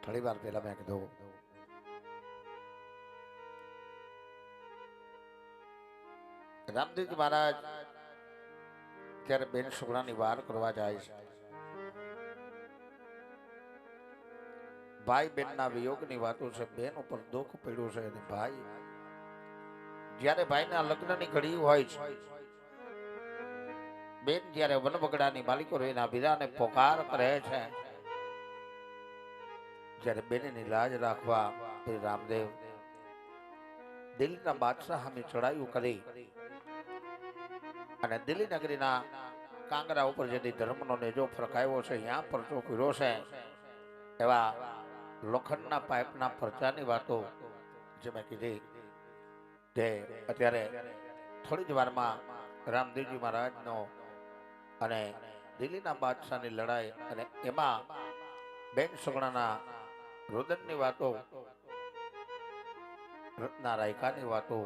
થોડી વાર પહેલા મેં કીધું રામદેવજી મહારાજ ત્યારે બેન છોકરાની વાર કરવા જાય છે. ભાઈ બેન ના વિયોગ ની વાતો છે. બેન ઉપર દુઃખ પડ્યું છે અને ભાઈ જ્યારે ભાઈના લગ્નની ઘડી હોય છે, બેન જ્યારે વનબગડાની માલિકો એના વીરાને પોકાર કરે છે, જ્યારે બેનની લાજ રાખવા રામદેવ દિલ્હીના બાદશાહ સામે ચડાયું કરી અને દિલ્હી નગરીના કાંગરા ઉપર જેથી ધર્મનો નેજો ફરકાયો છે, ત્યાં પરચો કર્યો છે, એવા લોખંડના પાઇપના પરચાની વાતો જે મેં કીધી તે અત્યારે થોડી જ વારમાં રામદેવજી મહારાજનો અને દિલ્હીના બાદશાહની લડાઈ અને એમાં બેન સગડાના રુદનની વાતો, રત્ના રાયકાની વાતો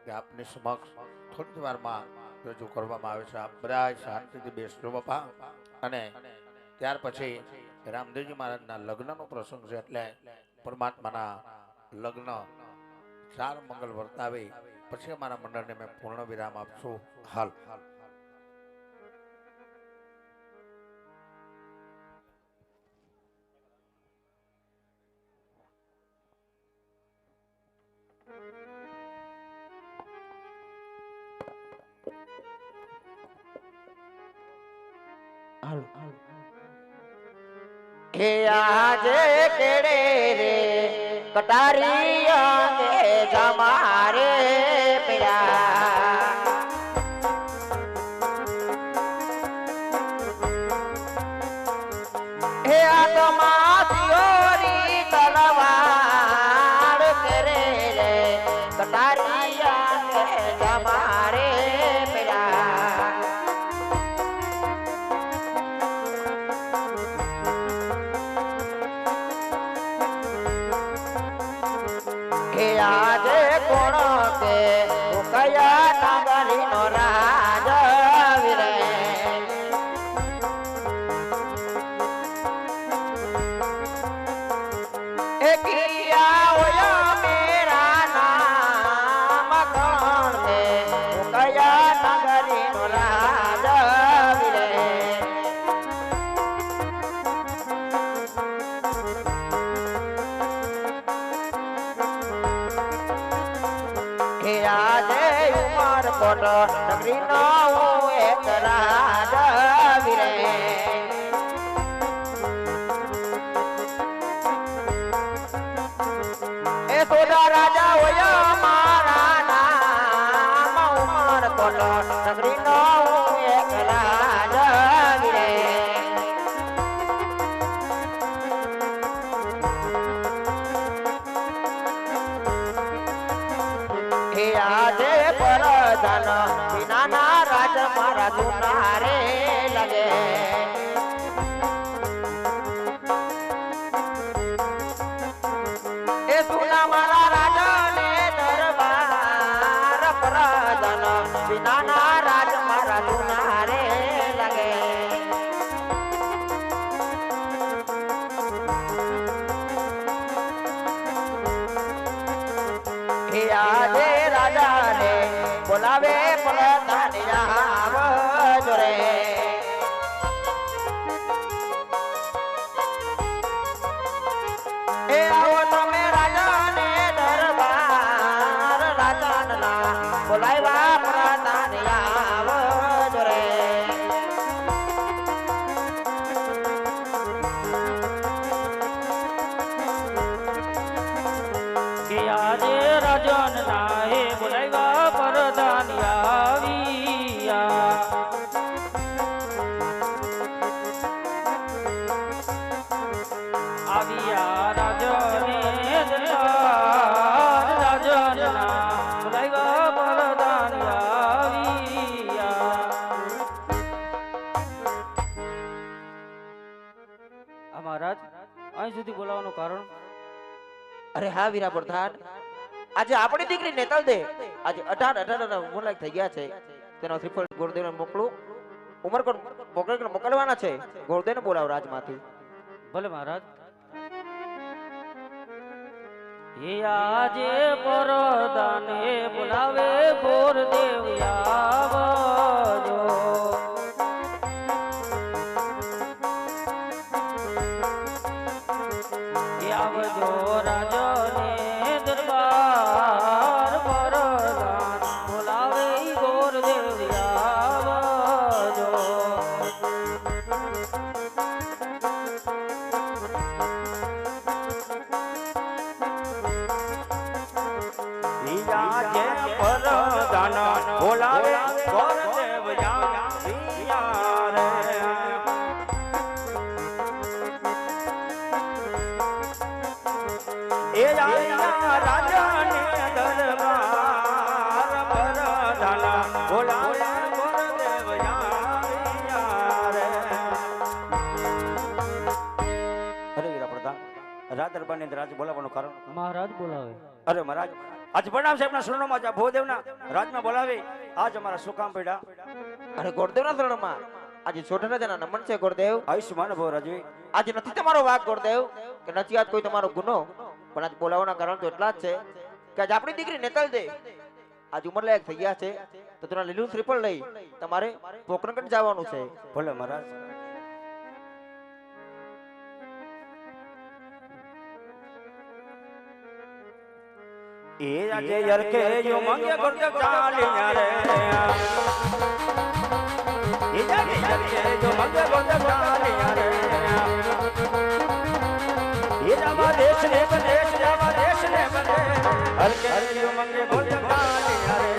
કે આપની સમક્ષ થોડી જ વારમાં રજૂ કરવામાં આવે છે. આપ બધા શાંતિથી બેસજો બાપા. અને ત્યાર પછી રામદેવજી મહારાજના લગ્નનો પ્રસંગ છે, એટલે પરમાત્માના લગ્ન 4 મંગલ વર્તાવી પછી અમારા મંડળને મેં પૂર્ણ વિરામ આપશું. હાલ हे आज केड़े रे कटारिया के जमारे पिया हे आत्मा सियोरी तलवार करे रे कटारिया के जमारे पिया आज कोण के कया नगरी नो राज विरे किया होया मेरा नाम कोण के कया नगरी नो राज विरे आज उमर कोट नगरी नो एक राज विरे ए सोदा राजा होया मारा नाम उमर कोट नगरी नो एक राज विरे आज परधन बिना ना राज मारा दुनारे लगे ए सुना मारा राजा ने दरबार परधन बिना ना राज मारा दुनारे लगे आज राजा ने बोलावे प्रधान आवो रे ए आओ तमे राजा ने दरबार राजा ना बोलावा प्रधान आवो रे आज राजन नाहे बोलावा परदान आविया आविया राजने राजन ना बोलावा परदान आविया महाराज અહીં સુધી બોલાવવાનું કારણ? अरे हाँ वीरा प्रधान आज अपनी दीकरी नेतल दे आज 18 मुलाक થઈ ગયા છે તેનો શ્રીફળ ગોરદેવને મોકલું ઉમરકોટ મોકલવાના છે ગોરદેવને બોલાવ રાજમાંથી ભલે મહારાજ એ આજે પરદાને બોલાવે ગોરદેવ આવજો. એ આવજો રાજને દરબાર પરદાન બોલાવે ગોરદેવ આવજો. આજે પરદાન બોલાવે ગોરદેવ આવ્યા રે. એ આવ્યા રાજાને દરબાર પરદાન બોલાવે ગોરદેવ આવ્યા રે. અરે વીરા પ્રધાન, રાજ દરબારની અંદર આજે બોલાવવાનું કારણ? મહારાજ બોલાવે. અરે મહારાજ, આજ પ્રણામ સાહેબના શરણોમાં જા ભોદેવના રાજમાં બોલાવે. આજ અમારા શું કામ પડ્યા? અને ગોરદેવના શરણમાં આજે છોટા રાજાના નમન છે ગોરદેવ. આયુષ્માન ભવ રાજવી. આજે નથી તમારો વાક ગોરદેવ, કે નથી આજ કોઈ તમારો ગુનો, પણ આજ બોલાવવાના કારણ તો એટલા જ છે કે આજ આપણી દીકરી નેતલ દે આજ ઉંમર લાયક થઈ ગયા છે, તો તેના લીલું શ્રીફળ લઈ તમારે પોકરણગઢ જવાનું છે. ભલે મહારાજ. એ આજે યરકે યો મંગે ગોરદેવ ચાલ્યા રે. એ આજે યરકે યો મંગે ગોરદેવ ચાલ્યા રે. એ રામા દેશ ને બને, રામા દેશ ને બને, હરકે યો મંગે ગોરદેવ ચાલ્યા રે.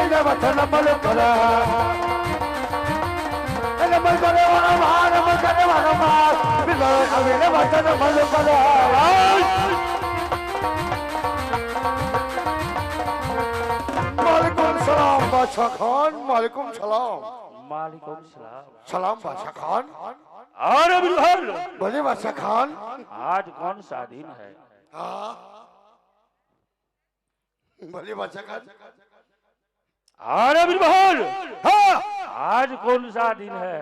અમીને વચન મલ કરે એને મલ કરે વાળો માર મલ કરે વાળો માર બિલર અમીને વચન મલ કરે માલિકુમ સલામ બાદશાહ ખાન માલિકુમ સલામ मालिकुम सलाम। सलाम बादशाह खान और बिरबल बोले बादशाह खान आज कौन सा दिन है? हाँ बोले बादशाह खान अरे बिरबल हाँ आज कौन सा दिन है?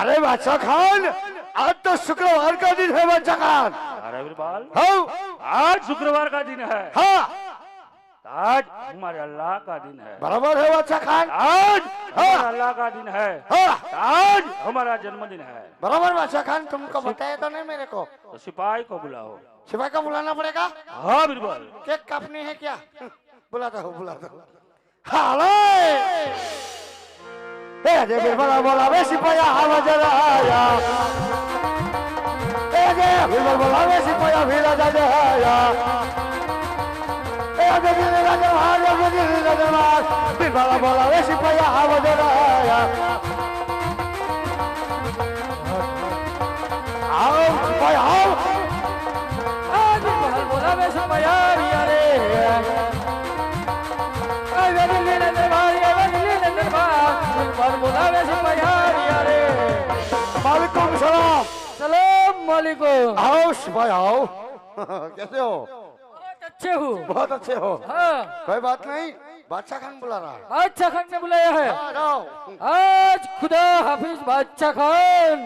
अरे बादशाह खान आज तो शुक्रवार का दिन है बादशाह खान अरे बिरबल हाँ आज शुक्रवार का दिन है। हाँ आज हमारे अल्लाह का दिन है। बराबर है बादशाह खान आज हमारा अल्लाह का दिन है। हाँ आज हमारा जन्मदिन है। बराबर बादशाह खान तुमको बताया तो नहीं मेरे को तो सिपाही को बुलाओ। सिपाही को बुलाना पड़ेगा हाँ बिरबल केक काटनी है क्या बुलाता हूँ हालो ए जे बिरबल बोला वे सिपाही हवा जरा आया ए जे बिरबल बोला वे सिपाही भीड़ा जा आया ए जे बिरबल राजा हार जे बिरबल राजा मार बिरबल बोला वे सिपाही हवा जरा आया आओ सिपाही आओ आज बहल बोला वे सिपाही यारे मालिकुम सलाम सलाम वालेकुम। आओ सिपाही आओ कैसे हो बहुत अच्छे हो। बहुत अच्छे हो हाँ कोई बात नहीं बादशाह खान बुला रहा है बादशाह खान ने बुलाया है। आ जाओ आज खुदा हाफिज बादशाह खान।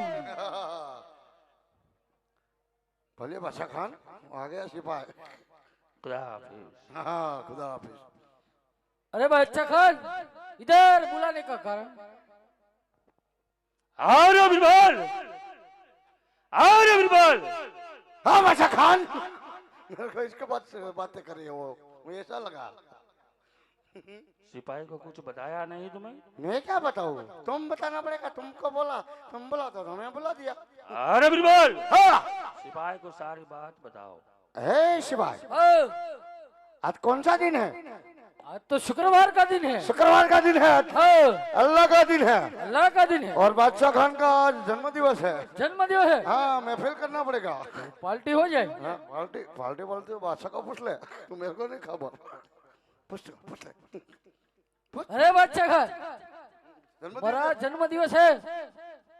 बोलिए बादशाह खान आ गया सिपाही खुदा हाफिज। हाँ खुदा हाफिज अरे बादशाह खान इधर बुलाने का कारण? अरे बिरबल अरे बिरबल हाँ बादशाह खान मेरे को इसके बाद से बातें कर रही हो मुझे ऐसा लगा सिपाही को कुछ बताया नहीं तुम्हें? मैं क्या बताऊँ तुम बताना पड़ेगा तुमको बोला तुम बोला तो हमें बुला दिया अरे बिरबल हाँ सिपाही को सारी बात बताओ। हे सिपाही हाँ, आज कौन सा दिन है आज तो शुक्रवार का दिन है। शुक्रवार का दिन है आज हाँ, अल्लाह का दिन है अल्लाह का दिन है और बादशाह खान का आज जन्म दिवस है जन्मदिन है। हाँ महफिल करना पड़ेगा पार्टी हो जाए। हाँ, पार्टी पार्टी बोलते हो बादशाह को पूछ ले तू मेरे को नहीं खबर पूछ ले अरे बादशाह खान जन्मदिन बड़ा जन्म दिवस है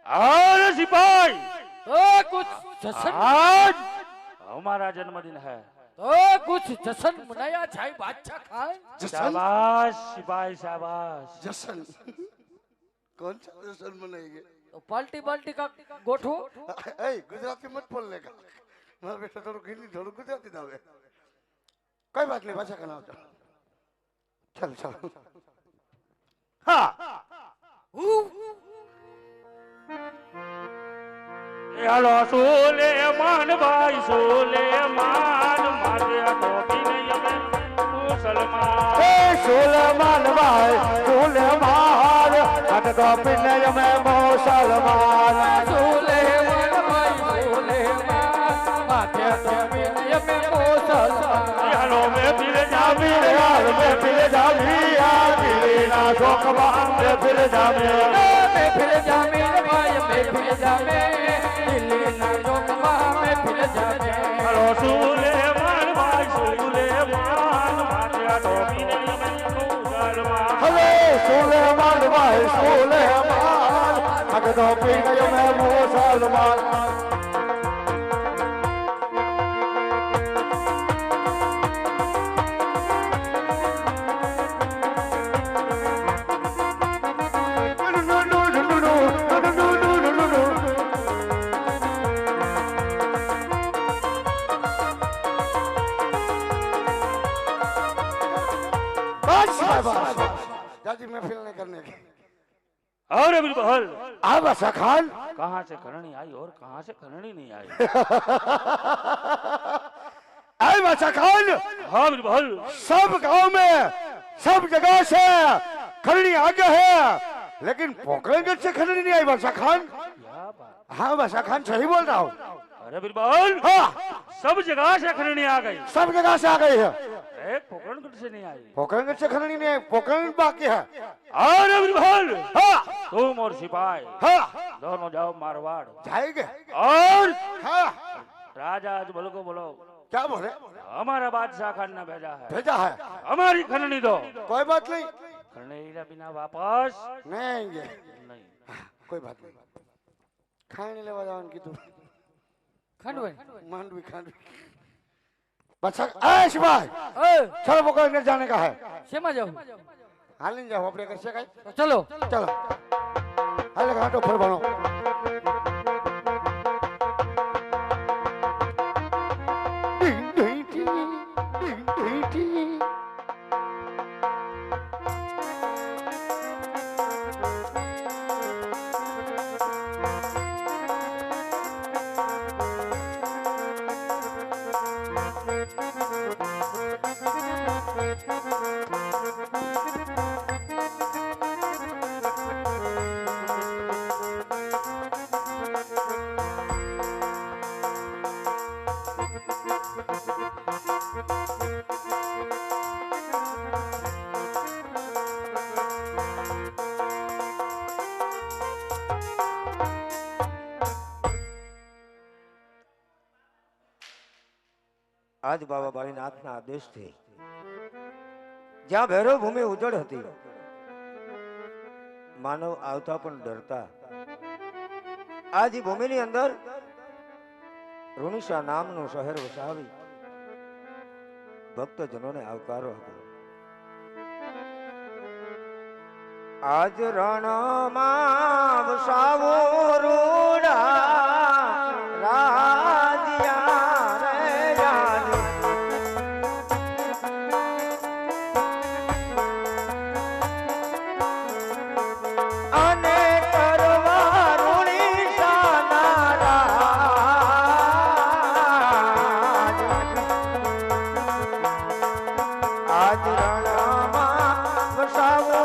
अरे सिपाही तो कुछ जश्न आज हमारा जन्मदिन है। तो कुछ जश्न मनाया जाए बादशाह खान। जश्न शाबाश सिपाही शाबाश। जश्न कौन सा जश्न मनाएंगे तो पार्टी बाल्टी का गोठो। ए गुजराती मत बोलने का मारा बेटा थोड़ा हिंदी थोड़ा गुजराती ना हो कोई बात नहीं बादशाह का नाम चल चल हाँ हेलो सुलेमान भाई सुलेमान मारे टोपी नहीं है मुसलमान। ए सुलेमान भाई सुलेमान हट दो पिने में मुसलमान सुलेमान भाई सुलेमान माथे तो मिले में मुसलमान। हेलो में फिर जामी यार में फिर जामी यार ना शोकबा में फिर जामी मैं फिर जामे भाई मैं फिर जामे दिल्ली ना रोकमा मैं फिर जामे। हेलो सुलेमान भाई सुलेमान मारे टोपी नहीं है मुसलमान। हेलो सुलेमान भाई सुलेमान हट दो पिने में मुसलमान जाजी महफिल नहीं करने की अरे बिरबल आ बादशाह खान कहाँ से खरणी आई और कहाँ से खरणी नहीं आई? आए बादशाह खान हाँ बिरबल सब गांव में सब जगह से खरनी आगे है लेकिन पोखरणगढ़ से खरनी नहीं आई बादशाह खान क्या बात। हाँ बादशाह खान सही बोल रहा हूँ अरे बिरबल हाँ सब जगह से खरणी आ गई। सब जगह से आ गई है एक पोकरणगढ़ से नहीं आई। पोखरणगढ़ से खननी नहीं है, पोखरण बाकी है। और अग्रवाल हाँ तुम और सिपाही हाँ दोनों जाओ मारवाड़। जाएंगे। और हाँ राजा आज बोलो को बोलो क्या बोले? हमारा बादशाह खान ने भेजा है, भेजा है, हमारी खननी दो। कोई बात नहीं, खननी के बिना वापस नहीं आएंगे। नहीं। कोई बात नहीं, खाने लेवा जावन की तू खंडवे मांडवी खांडवी बच्चा ए शिवाय चलो पोखरणगढ़ जाने का है। शेमा जाओ हाल नहीं जाओ अपने घर से कहीं तो चलो चलो हाल घाटो फिर बनो આજ બાબા બાળીનાથના આદેશથી જ્યાં ભૈરવ ભૂમિ ઉજળ હતી, માનવ આવતા પણ ડરતા, આજ ઈ ભૂમિની અંદર ઋણિશા નામનું શહેર વસાવી ભક્તજનોને આવકારો આપ્યો. આજ રણમાં વસાવો રૂડા રાજ્યા રે રાજ. અને કરવા ઋણિશાના રાજ. આજ રણમાં વસાવો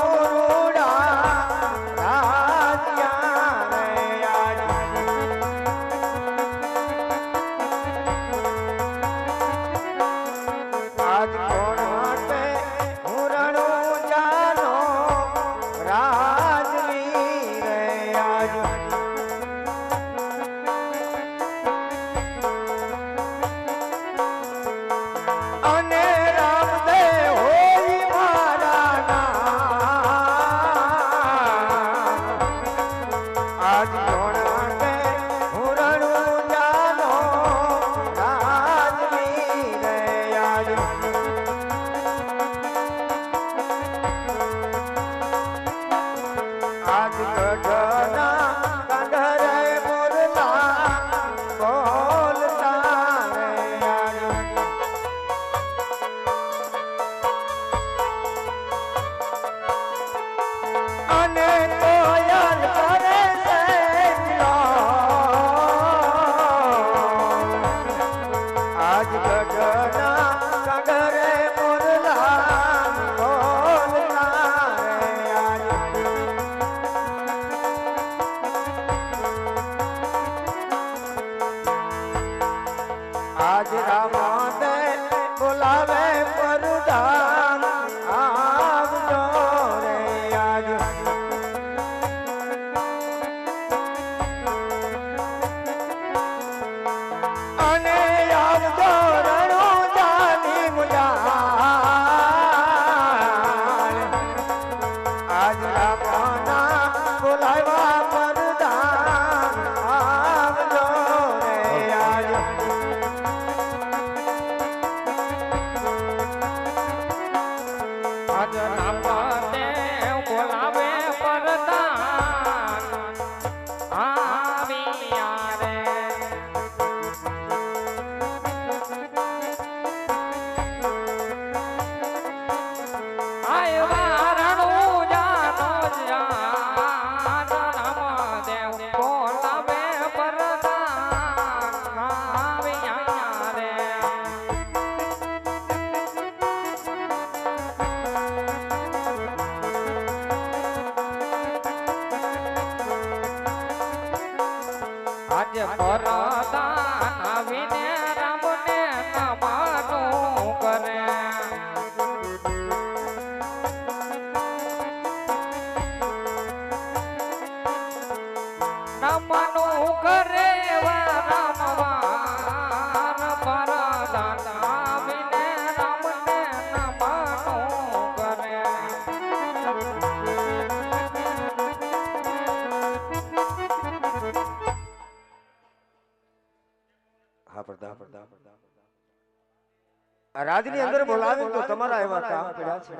આ રાજની અંદર બોલાવે તો તમારા એવા કામ પડ્યા છે.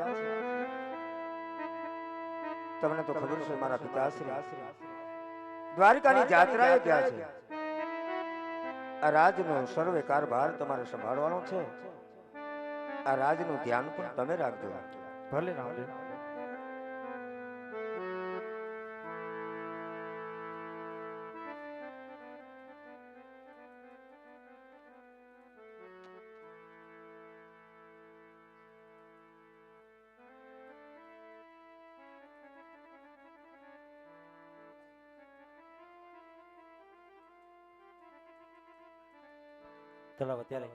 તમને તો ખબર છે મારા પિતાશ્રી દ્વારકાની જાત્રાએ ગયા છે. આ રાજનો સર્વે કારભાર તમારે સંભાળવાનો છે. આ રાજનું ધ્યાન પણ તમે રાખજો. ભલે રામદેવ. ચલાવ અત્યારે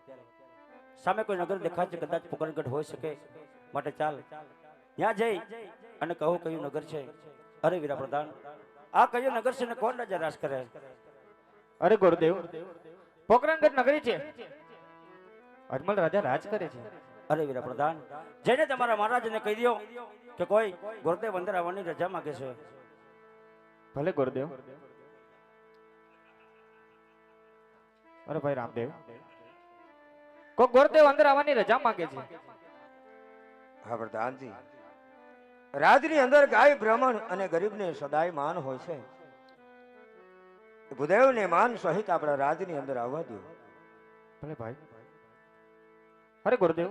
સામે કોઈ નગર દેખાય છે, કદાચ પોકરણગઢ હોઈ શકે, માટે ચાલ ત્યાં જઈ અને કહો કયું નગર છે. અરે વીરા પ્રધાન, આ કયું નગર છે ને કોણ રાજા રાજ કરે? અરે ગુરુદેવ, પોકરણગઢ નગરી છે, અજમલ રાજા રાજ કરે છે. અરે વીરા પ્રધાન, જઈને તમારા મહારાજને કહી દો કે કોઈ ગુરુદેવ અંદર આવવાની રજા માંગે છે. ભલે ગુરુદેવ. અરે ભાઈ રામદેવ, કોઈ ગુરુદેવ અંદર આવવાની રજા માંગે છે. હા પ્રધાનજી, રાજની અંદર ગાય બ્રાહ્મણ અને ગરીબને સદાય માન હોય છે. ભૂદેવને માન સહિત આપણા રાજની અંદર આવવા દો. ભલે ભાઈ. અરે ગુરુદેવ,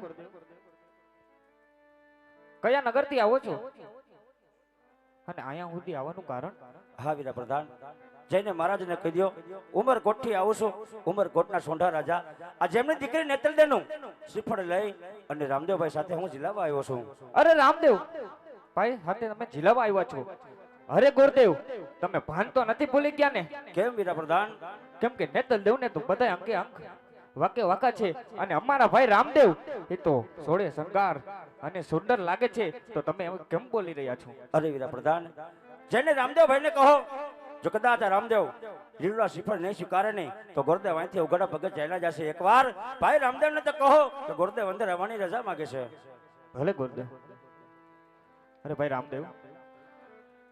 કયા નગરથી આવો છો અને અહીંયા સુધી આવવાનું કારણ? હા વીરા પ્રધાન, જઈને મહારાજને કહી દો ઉમરકોટ થી આવું છું. ઉમરકોટના સોંઢા રાજા આ જેમની દીકરી નેત્રદેનું શ્રીફળ લઈ અને રામદેવભાઈ સાથે હું જિલ્લામાં આવ્યો છું. અરે રામદેવ ભાઈ સાથે તમે જિલ્લામાં આવ્યા છો? અરે ગુરુદેવ, તમે ભાન તો નથી ભૂલી ગયા ને? કેમ વીરા પ્રધાન? કેમ કે નેતલદેવ ને તો બધા અંકે અંક વાકે વાકા છે, અને અમારા ભાઈ રામદેવ એ તો સોળે શંગાર અને સુંદર લાગે છે, તો તમે એમ કેમ બોલી રહ્યા છો? અરે વીરા પ્રધાન, જેને રામદેવભાઈને કહો જો કદાચ આ રામદેવ લીલુડા શ્રીફળ નહીં સ્વીકારે નહીં તો ગુરુદેવ અહીંથી ઉઘાડા પગે ચાલ્યા જશે. એકવાર ભાઈ રામદેવને તો કહો કે ગુરુદેવ અંદર આવવાની રજા માંગે છે. ભલે ગુરુદેવ. અરે ભાઈ રામદેવ,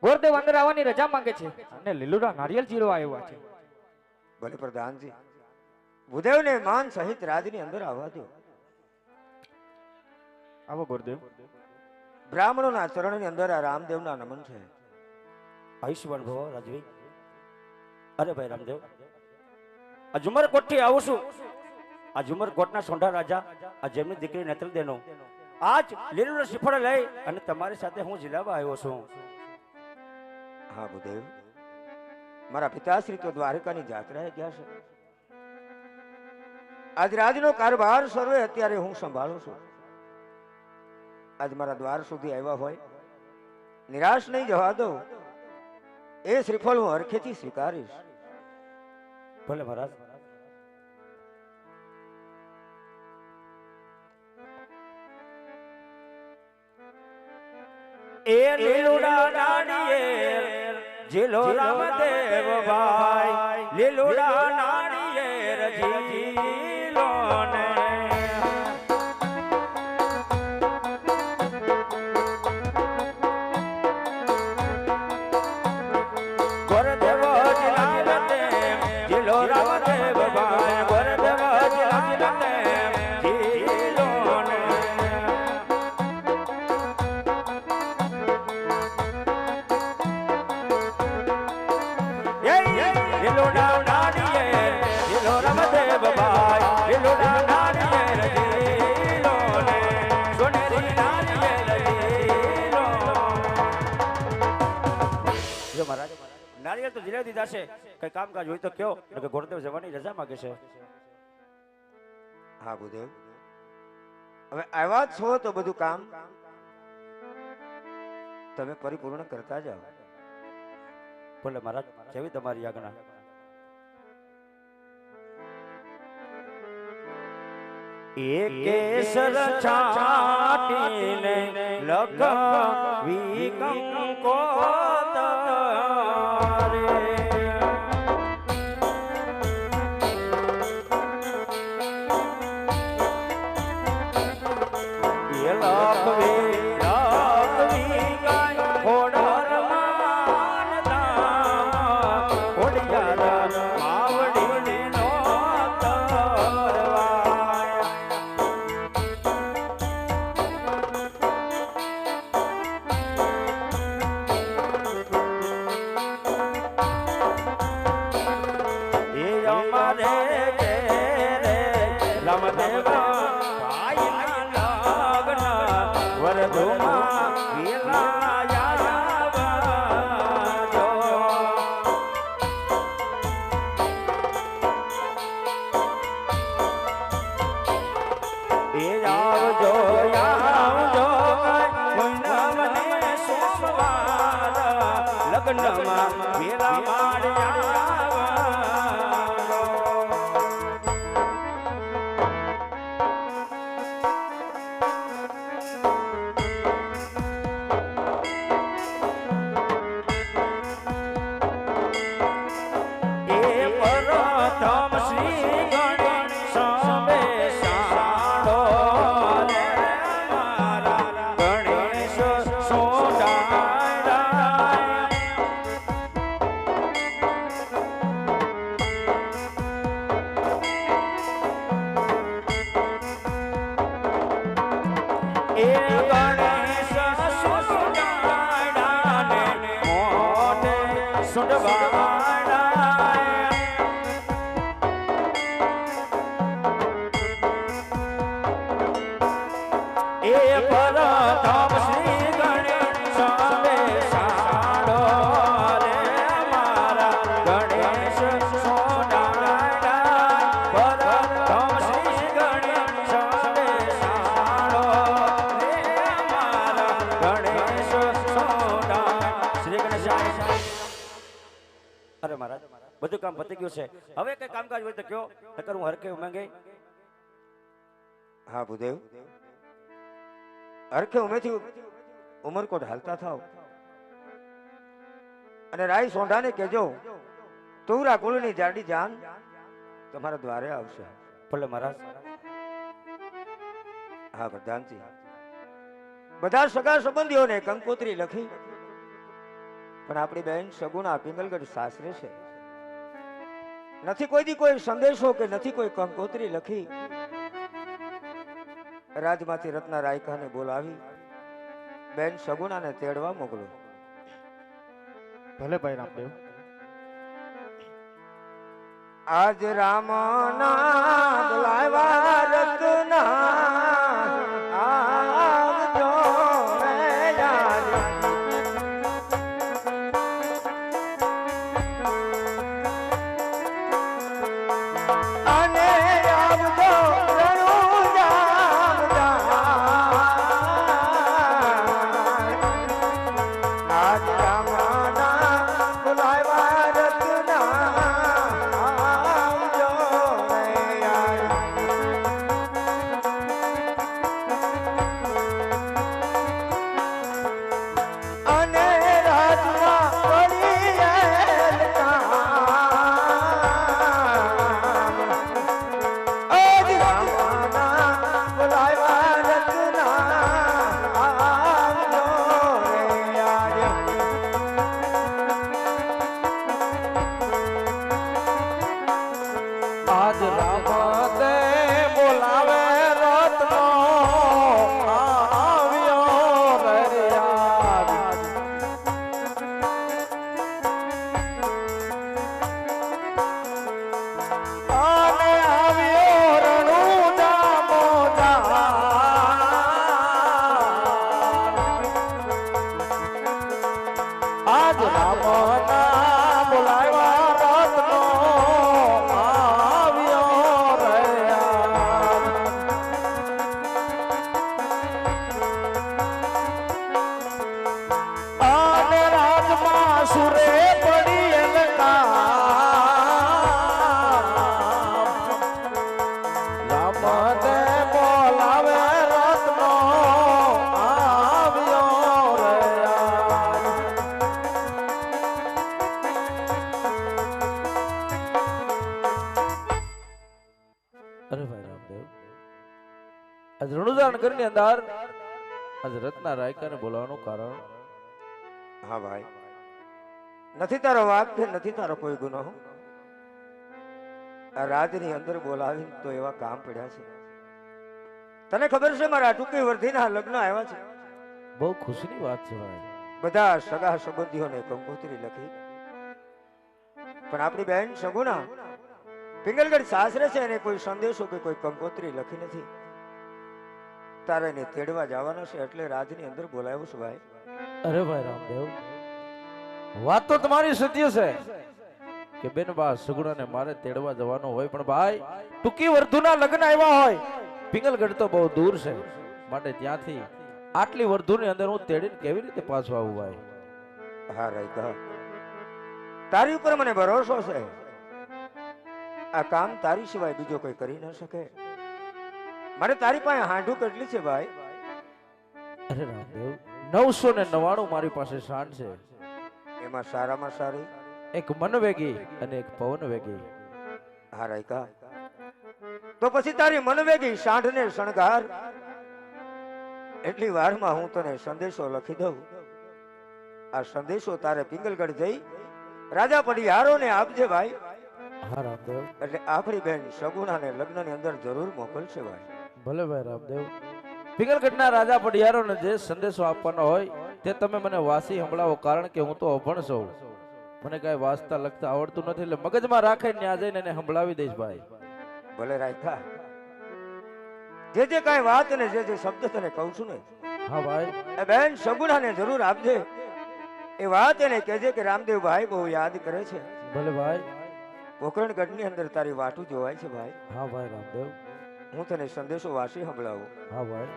ગુરુદેવ અંદર આવવાની રજા માંગે છે અને લીલુડા નારિયેલ જીરવા આવ્યા છે. ભલે પ્રધાનજી, ભૂદેવને માન સહિત રાજની અંદર આવવા દો. આવો ગુરુદેવ. બ્રાહ્મણોના ચરણની અંદર આ રામદેવના નમન છે. આયુષ્યમાન ભવ રાજવી. અરે ભાઈ રામદેવ, આ ઝુમરકોટ થી આવું છું. આ ઝુમરકોટના સોંઢા રાજા આ જેમની દીકરી નેત્રદેનો આજ લીલુડા શ્રીફળ લઈ અને તમારી સાથે હું જિલ્લામાં આવ્યો છું. હા ભૂદેવ, મારા પિતાશ્રી તો દ્વારકાની જાત્રાએ ગયા છે. આજ રાજનો કારભાર સર્વે અત્યારે હું સંભાળું છું. આજ મારા દ્વાર સુધી આવ્યા હોય, નિરાશ નહીં જવા દો. એ શ્રીફળ હું હરખેથી સ્વીકારીશ. ભલે મહારાજ. એ લીલુડા નાળિયેર જીલો રામદેવ ભાઈ, લીલુડા નાળિયેર જીલો ને ગુરુદેવ જીલાવતે જીલો રામદેવ ભાઈ, ગુરુદેવ જીલાવતે જીલો ને લીલુડા નાળિયેર જીલો રામદેવ ભાઈ, લીલુડા નાળિયેર જીલો ને સોનેરી નાળિયેર જીલો. જો મહારાજ, નાળિયેર તો જીલાવી દીધા છે. કઈ કામકાજ હોય તો કયો, કે ગુરુદેવ જવાની રજા માંગે છે. હા ભૂદેવ, હવે આવ્યા જ છો તો બધું કામ તમે પરિપૂર્ણ કરતા જાઓ. બોલે મહારાજ, જેવી તમારી આજ્ઞા. એક કેસર છાટીને લગાવી કંકોતરે, એ લખવી ગાય ઘોડા રમાડતા, ઘોડિયાર માવડીનો તરવાય. લગ્નમાં વેલા માળ્યા અરે મહારાજ બધું કામ પતી ગયું છે હવે કઈ કામકાજ હોય તો કયો નકર હું હરકે ઉમંગે હા ભૂદેવ હરખે ઉમેથી ઉમરકોટ હાલતા થાવ અને રાય સોંઢાને કહેજો તુરા કુળની જાડી જાન તમારા દ્વારે આવશે. ભલે મહારાજ. હા પ્રધાનજી બધા સગા સંબંધીઓને કંકોત્રી લખી પણ આપણી બહેન સગુણા પિંગલગઢ સાસરે છે. નથી કોઈ દી કોઈ સંદેશો કે નથી કોઈ કંકોત્રી લખી. રાજમાંથી રત્ના રાયકાને બોલાવી બેન સગુણાને તેડવા મોકલો. ભલે ભાઈ રામદેવ. આજ રામના બોલાવા રત્ના આવજો અને આવજો આજ રામના બોલાવા રત્ના આવજો અને રાજમાં પડી આજ રામના બોલાવા રત્ના આવજો આજ રામ તે બોલાવે રત્નો આવ્યો રે યાદ. આને આવ્યો રણુજા મોજા. આજ રામના બોલાવ્યા રત્નો આવ્યો રે યાદ. આને રાજમાં સુરે પડી એલકા. રામને બોલાવે રત્નો આવ્યો રે યાદ. અરે ભાઈ રામદેવ, આજ રણુજા નગરની અંદર આજ રત્ના રાયકાને બોલાવવાનું કારણ? હા ભાઈ નથી તારો વાક કે નથી તારો કોઈ ગુનો. આ રાજની અંદર બોલાવીને તો એવા કામ પડ્યા છે. તને ખબર છે મારા ટૂંકી વર્ધીના લગ્ન આવ્યા છે. બહુ ખુશીની વાત છે ભાઈ. બધા સગા સંબંધીઓને કંકોત્રી લખી પણ આપણી બહેન સગુણા પિંગલગઢ સાસરે છે અને કોઈ સંદેશો કે કોઈ કંકોત્રી લખી નથી. તારે એને તેડવા જવાના છે એટલે રાજની અંદર બોલાવ્યો છે ભાઈ. અરે ભાઈ રામદેવ, વાત તો તમારી સત્ય છે કે બેન બા સગુણાને મારે તેડવા જવાનો હોય, પણ ભાઈ ટૂંકી વર્ધુના લગ્ન આવ્યા હોય. પિંગલગઢ તો બહુ દૂર છે, માટે ત્યાંથી આટલી વર્ધુની અંદર હું તેડીને કેવી રીતે પાછો આવું ભાઈ? હા રાયકા તારી ઉપર મને ભરોસો છે. આ કામ તારી સિવાય બીજો કોઈ કરી ન શકે. મારે તારી પાસે હાંડું કેટલી છે ભાઈ? અરે રામદેવ 999 મારી પાસે શાન છે. એમાં સારામાં સારી એક મનવેગી અને એક પવનવેગી. હા રાયકા, તો પછી તારી મનવેગી સાંઢને શણગાર. એટલી વારમાં હું તને સંદેશો લખી દઉં. આ સંદેશો તારે પિંગલગઢ જઈ રાજા પડિયારોને આપજે ભાઈ. હા રામદેવ. એટલે આપણી બેન સગુણાને લગ્નની અંદર જરૂર મોકલશે ભાઈ. ભલે ભાઈ રામદેવ. પિંગલગઢના રાજા પડિયારોને જે સંદેશો આપવાનો હોય તે તમે મને વાસી સંભળાવો, કારણ કે હું તો અભણ છું. મને કાંઈ વાંચતા લખતા આવડતું નથી, એટલે મગજમાં રાખીને ત્યાં જઈને એને સંભળાવી દઈશ ભાઈ. ભલે રાયકા, જે કાંઈ વાત ને જે શબ્દ તને કહું છું ને, હા ભાઈ. એ બેન સગુણાને જરૂર આપજે. એ વાત એને કહેજે કે રામદેવ ભાઈ બહુ યાદ કરે છે. ભલે ભાઈ. પોકરણગઢની અંદર તારી વાટું જોવાય છે ભાઈ. હા ભાઈ રામદેવ. હું તને સંદેશો વાસી સંભળાવું. હા ભાઈ.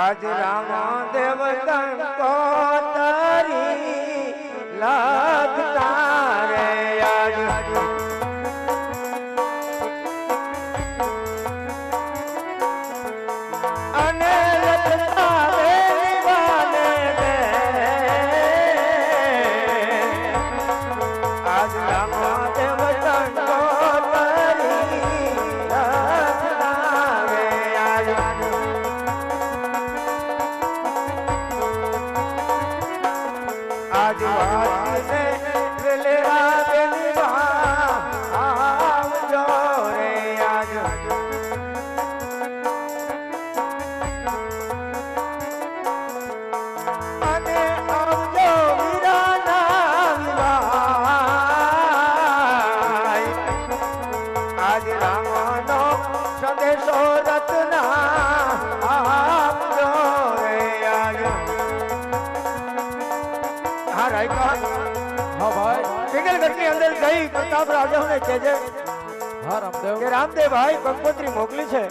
આજ રામદેવ કંકોતરી લાગતા રે આજ અને લખતા રે વાલે રે. આજ રામદેવ કંકોતરી લાગતા રે આજ આજ વાસીને વેલેરા બેનવા આવજો રે આજ. અને આવજો વીરાના વિવાય. આજ રામનો સંદેશો રત્ના આપજો રે આજ. હા રાયકા, હા ભાઈ. પિંગલગઢની અંદર જઈ પ્રતાપ રાજાઓને કહેજે હા રામદેવ. કે રામદેવ ભાઈ કંકોત્રી મોકલી છે.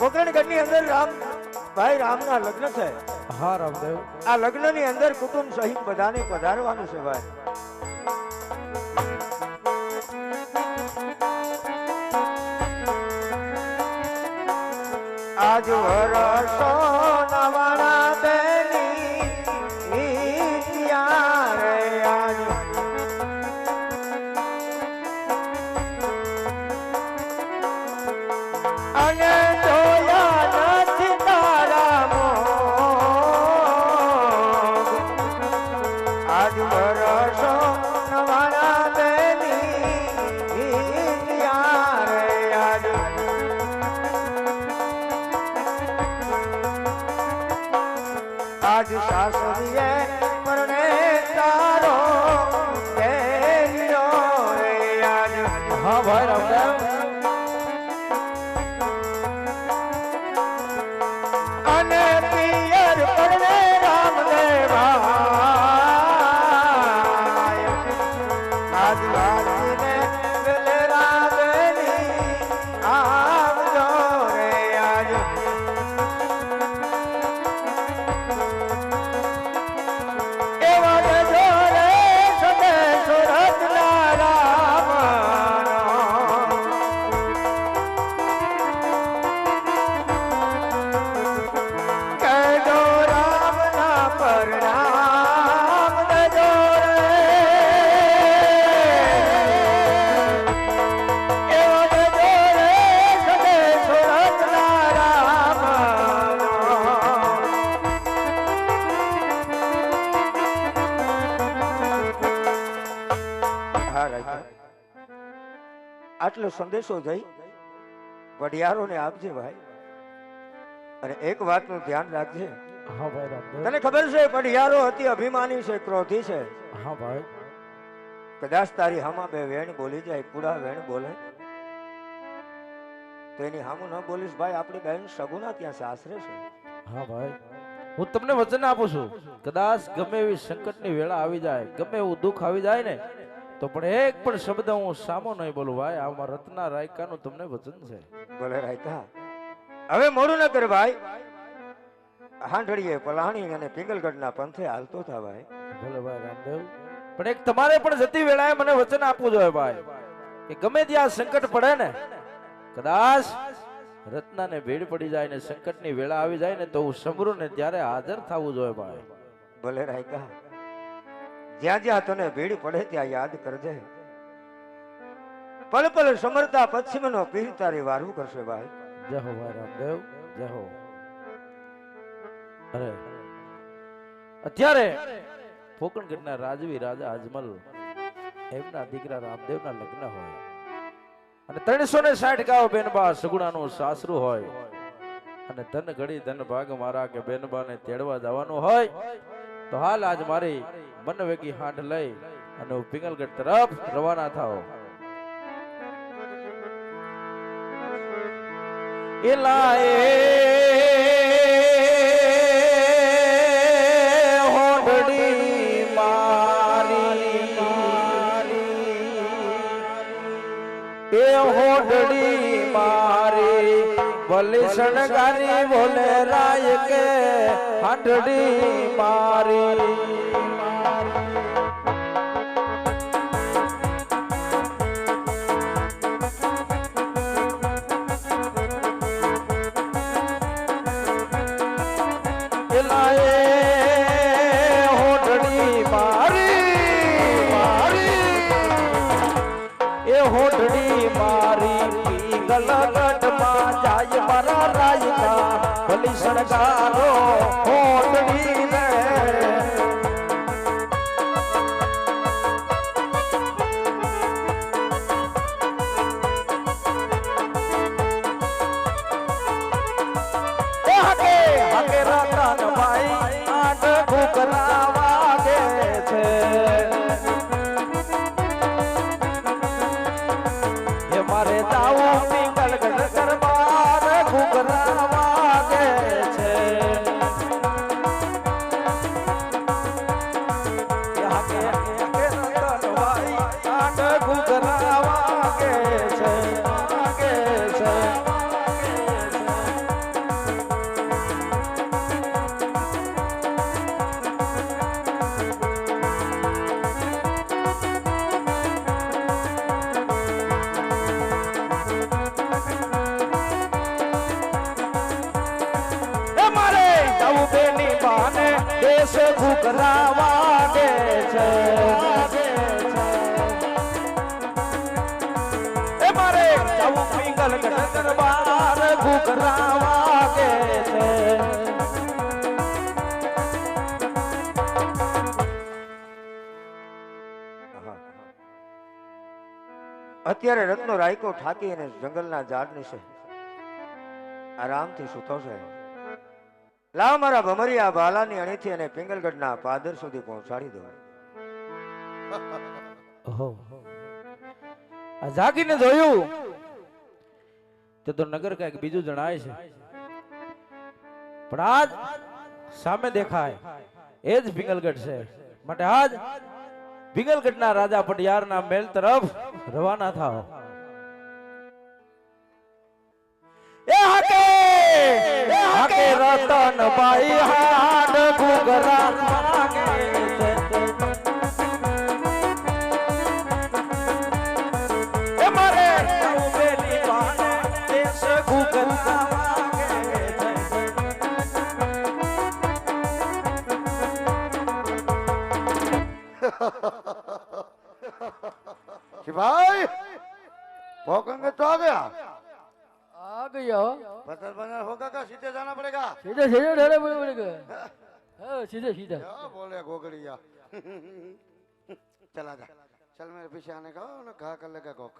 પોકરણગઢની અંદર રામના લગ્ન છે. હા રામદેવ. આ લગ્નની અંદર કુટુંબ સહિત બધાને પધારવાનું છે ભાઈ. આજ વરસો નવાણા બેની રે આજ. અને જોયા નથી તારા મોં. આજ વરસો નવાણા બેની રે આજ. આજ સાસરીએ પરણે તારો બેલ્યો રે આજ. હા ભાઈ રામદેવ. અને પિયર પરણે રામદેવાય. આજ વાસીને વેલેરા બેની આવજો રે આજ. એવા જજો રે સંદેશો રત્ના રામનો. કહેજો રામના પરણામ દેજો રે. એવા જજો રે સંદેશો રત્ના રામનો. હા રાજા, આટલો સંદેશો જઈ વડિયારોને આપજે ભાઈ. અને એક વાતનું ધ્યાન રાખજે. હા ભાઈ રામદેવ. તને ખબર છે પડિયારો અતિ અભિમાની છે, ક્રોધી છે. હા ભાઈ. કદાચ તારી હામાં બે વેણ બોલી જાય, કુડા વેણ બોલે તો એની હામું ન બોલીશ ભાઈ. આપણી બહેન સગુણા ત્યાં સાસરે છે. હા ભાઈ. હું તમને વચન આપું છું, કદાચ ગમે એવી સંકટની વેળા આવી જાય, ગમે એવું દુઃખ આવી જાય ને, તો પણ એક પણ શબ્દ હું સામો નહીં બોલું ભાઈ. આ મારા રત્ના રાયકાનું તમને વચન છે. બોલે રાયકા, હવે મોડું ન કર ભાઈ. હાંડળીએ પલાણી અને પિંગલગઢના પંથે હાલતો થા ભાઈ. ભલે ભાઈ રામદેવ, પણ એક તમારે પણ જતી વેળાએ મને વચન આપવું જોઈએ ભાઈ કે ગમે ત્યાં સંકટ પડે ને, કદાચ રત્નાને ભીડ પડી જાય ને સંકટની વેળા આવી જાય ને તો હું સમરું ને ત્યારે હાજર થવું જોઈએ ભાઈ. ભલે રાયકા, જ્યાં જ્યાં તને ભીડ પડે ત્યાં યાદ કરજે. પલ પલ સમરતા પશ્ચિમનો પીર તારી વારું કરશે ભાઈ. જય હો ભાઈ રામદેવ, જય હો. અરે અત્યારે પોકણગઢના રાજવી રાજા અજમલ એમના દીકરા રામદેવના લગ્ન હોય અને 360 ગાવ બેનબા સગુણાનું સાસરું હોય અને ધન ઘડી ધન ભાગ મારા કે બેનબાને તેડવા જવાનું હોય તો હાલ આજ મારી મન વેગી હાંડ લઈ અને હું પિંગલગઢ તરફ રવાના થાવ. એલાએ હોડડી મારી એ હોડડી મારી ભલે શણગારી બોલે રાય કે હાંડડી મારી. હોડડી મારી પિંગલગઢમાં જાય મારા રાયકા ભલી શણગારો હોડડી રે. હકે હકે રતન ભાઈ આઠ ઘૂઘરા વાગે છે. મારે જાવું પિંગલગઢ દરબાર ઘૂઘરા વાગે છે. હકે હકે રતન ભાઈ આઠ ઘૂઘરા વાગે છે, વાગે છે. દેશ ઘૂઘરા વાગે છે. એ મારે જાવું પિંગલગઢ દરબાર ઘૂઘરા વાગે છે. અત્યારે રત્નો રાયકો ઠાકી અને જંગલના ઝાડ નીચે આરામથી સૂતો છે. લાવ મારા ભમરિયા બાલાની અણીથી અને પિંગલગઢના પાદર સુધી પહોંચાડી દો. ઓહો, આ જાગીને જોયું તે તો નગર કઈક બીજું જણાય છે, પણ આજ સામે દેખાય એ જ પિંગલગઢ છે. માટે આજ પિંગલગઢના રાજા પટિયારના મહેલ તરફ રવાના થાવ. એ હકે હકે રતન ભાઈ હાડ ઘૂઘરા વાગે છે. એ મારે બેલી બાને દેશ ઘૂઘરા વાગે कि भाई भौंकेंगे तो आ गया, आ गया हो। बदल बदल होगा क्या? सीधे जाना पड़ेगा। सीधे सीधे ढले पड़ेगा। हाँ सीधे सीधे। क्या बोले गोगड़िया? चला जा, चल मेरे पीछे आने का ना, कहा कर लेगा गोक।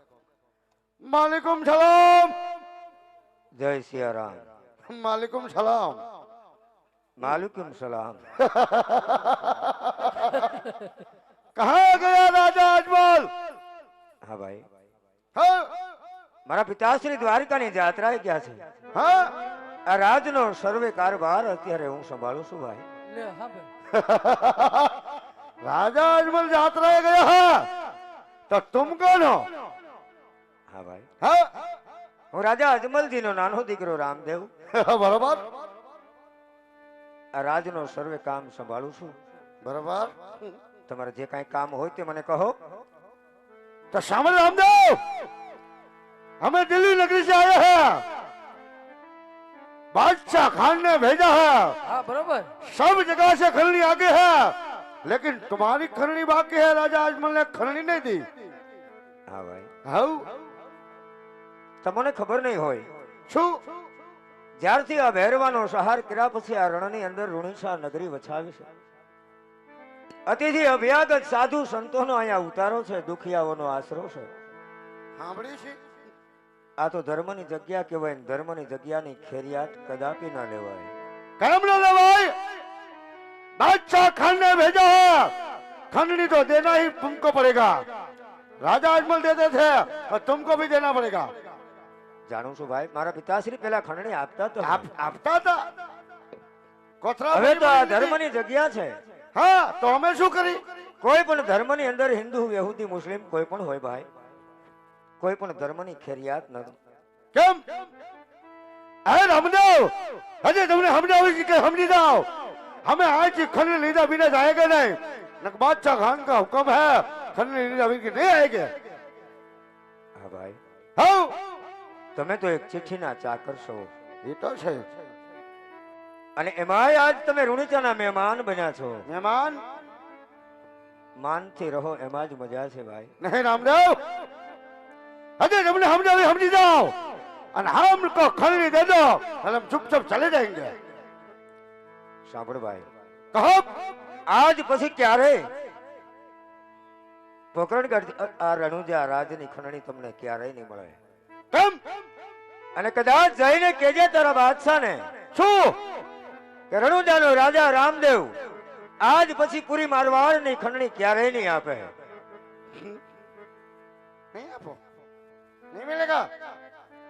मालिकुम सलाम। जय सिया राम। मालिकुम सलाम। मालिकुम सलाम। कहाँ गया राजा अजमल? हाँ भाई, हाँ મારા પિતાશ્રી દ્વારકાની જાત્રાએ ગયા છે. हाँ આ રાજનો સર્વે કારભાર અત્યારે હું સંભાળું છું ભાઈ. ले हाँ भाई। राजा अजमल यात्रा गया है, तो तुम कौन हो? હા ભાઈ, हाँ હું રાજા અજમલજી નો નાનો દીકરો રામદેવ. बराबर। આ રાજનો સર્વે કામ સંભાળું છું. બરાબર. તમારે જે કાંઈ કામ હોય તે મને કહો. तो श्यामल रामदेव, हमें दिल्ली नगरी से आए हैं, बादशाह खान ने भेजा है, हाँ बरोबर. सब जगह से खलनी आगे है, लेकिन तुम्हारी खलनी बाकी है. राजा अजमल ने खलनी नहीं दी. હા ભાઈ, हाउ તમને ખબર નહીં હોય, शू જ્યારથી આ ભૈરવાનો સહાર કર્યા પછી આ રણની અંદર રૂણીસા નગરી વછાવી છે. અતિથિ અભ્યાગત સાધુ સંતોનો અહીંયા ઉતારો છે, દુખિયાઓનો આશરો છે. સાંભળી છે? આ તો ધર્મની જગ્યા કહેવાય ને ધર્મની જગ્યાની ખેરિયાત કદાપી ના લેવાય. कर्म न भाई, बादशाह खान ने भेजा है, खलनी तो देना ही तुमको पड़ेगा. राजा अजमल देते थे और तुमको भी देना पड़ेगा. જાણું છું ભાઈ, મારા પિતાશ્રી પેલા ખંડણી આપતા તો આપતા હતા. કોથળા હવે તો આ ભરી ભરી ધર્મની જગ્યા છે. હા, તો અમે શું કરી? કોઈ પણ ધર્મની અંદર હિન્દુ યહૂદી મુસ્લિમ કોઈ પણ હોય ભાઈ, કોઈ પણ ધર્મની ખેરિયાત નથી. કેમ? અરે રામદેવ, હજી તમને સમજાવી કે સમજી જાઓ. हमें आज ही खलनी लीदा बिना जाएगा नहीं. न बादशाह खान का हुक्म है, खलनी लीदा बिना के नहीं आएंगे. હા ભાઈ, हाँ, તમે તો એક ચિઠ્ઠીના ચાકર છો, ये तो है. અને એમાંય આજ તમે રૂણીચાના મહેમાન બન્યા છો. मेहमान માનથી રહો, એમાં જ મજા છે ભાઈ. नहीं रामदेव, हजी तुमने समझावी समझी जाओ और हमको खलनी दे दो और हम चुपचाप चले जाएंगे. સાંભળ ભાઈ, कहो આજ પછી ક્યારે પોકરણગઢ આ રણુજા રાજની ખંડણી તમને ક્યારેય નહીં મળે. कम અને કદાચ જઈને કેજે તારા બાદશાહને छू કે રણુજાનો રાજા રામદેવ આજ પછી પૂરી મારવાડની ખંડણી ક્યારેય નહીં આપે. नहीं आपको नहीं मिलेगा.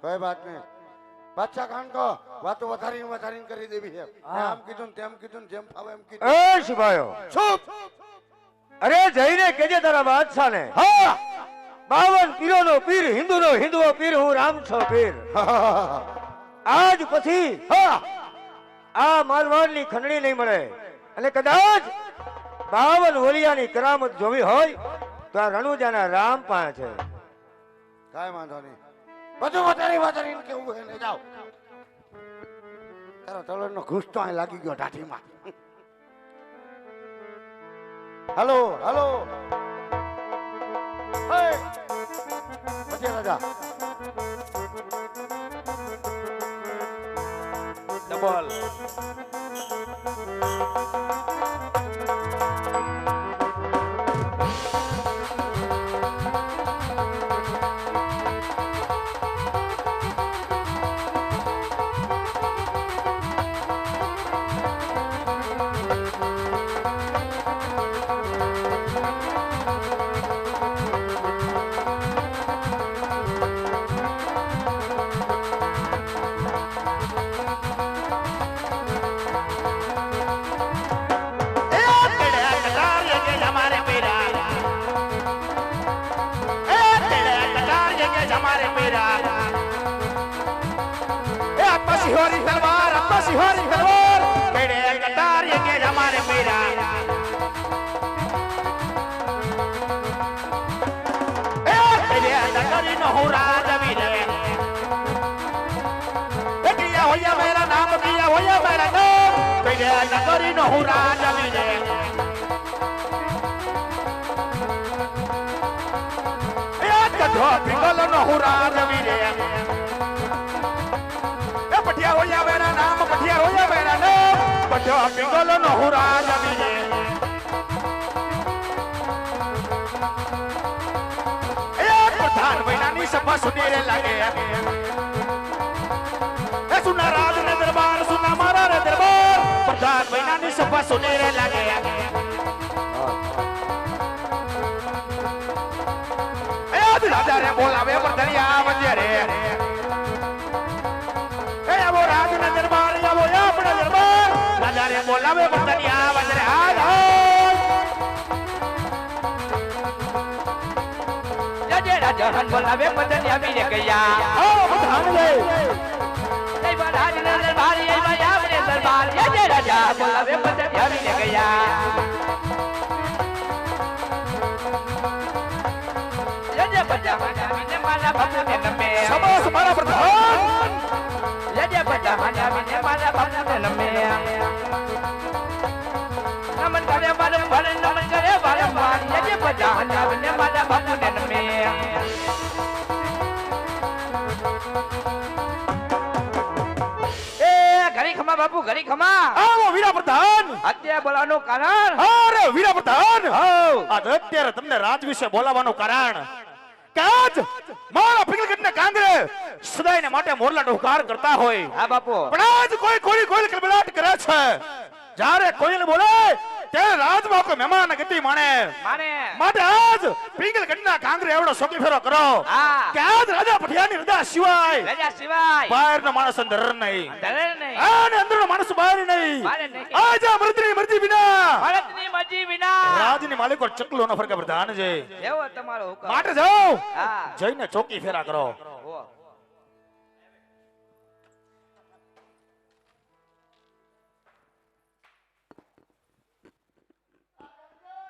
कोई बात नहीं. बादशाह खान को वातो वधारी કરી દેવી છે. આમ કીધું તેમ કીધું જેમ ફાવે એમ કીધું. એ સિપાહીઓ, ચૂપ. અરે જઈને કેજે તારા બાદશાહને હા 52 પીરોનો પીર, હિન્દુનો હિન્દુઓ પીર, હું રામ છો પીર. આજ પછી હા આ મારવાડની ખંડણી નહીં મળે. અને કદાચ 52 વલિયાની કરામત જોવી હોય તો આ રણુજાના રામ પાસે છે. કાંઈ વાંધો નહીં. બધું વધારીને કેવું હે ને જાઓ. તારો તળનો ઘૂસ તો અહીં લાગી ગયો ઢાઠીમાં. હાલો હાલો. હે પછી રાજા ડબલ બોલાવે બદન આવી રે ગયા. ઓ બધાને લઈ બરાજ ને દરબાર એ ભાઈ આપણે દરબાર એ રાજા બોલાવે બોલાવે બધા આવીને ગયા જજે બધા આવીને મારા બાપુને નમે શાબાશ મારા પ્રધાન જજે બધા આવીને મારા બાપુને નમે નમન કરે વારંવાર નમન કરે વારંવાર જજે બધા આવીને મારા બાપુને નમે ઘડી ખમા બાપુ ઘડી ખમા આવો વીરા પ્રધાન અત્યારે બોલાવવાનું કારણ અરે વીરા પ્રધાન આજ અત્યારે તમને રાજ વિશે બોલાવવાનું કારણ કે આજ મારા પિંગલગઢના કાંગરે સદાયને માટે મોરલા ડોકાર કરતા હોય હા બાપુ પણ આજ કોઈ કલબલાટ કરે છે જ્યારે કોઈને બોલે ત્યારે રાજમાં કોઈ મહેમાન ગતિ માણે માટે આજ પિંગલગઢના કાંગરે એવડો સોકી ફેરો કરો હા કે આજ રાજા પઠિયાની રજા સિવાય રાજા સિવાય બહારનો માણસ અંદર નહીં ધરે નહીં અને અંદરનો માણસ બહાર નહીં બહાર નહીં. આજ આ મૃતની મરજી વિના ભારતની મરજી વિના રાજની માલિકો ચકલો ન ફરકે પ્રધાન છે એવો તમારો હુકમ માટે જાઓ હા જઈને ચોકી ફેરા કરો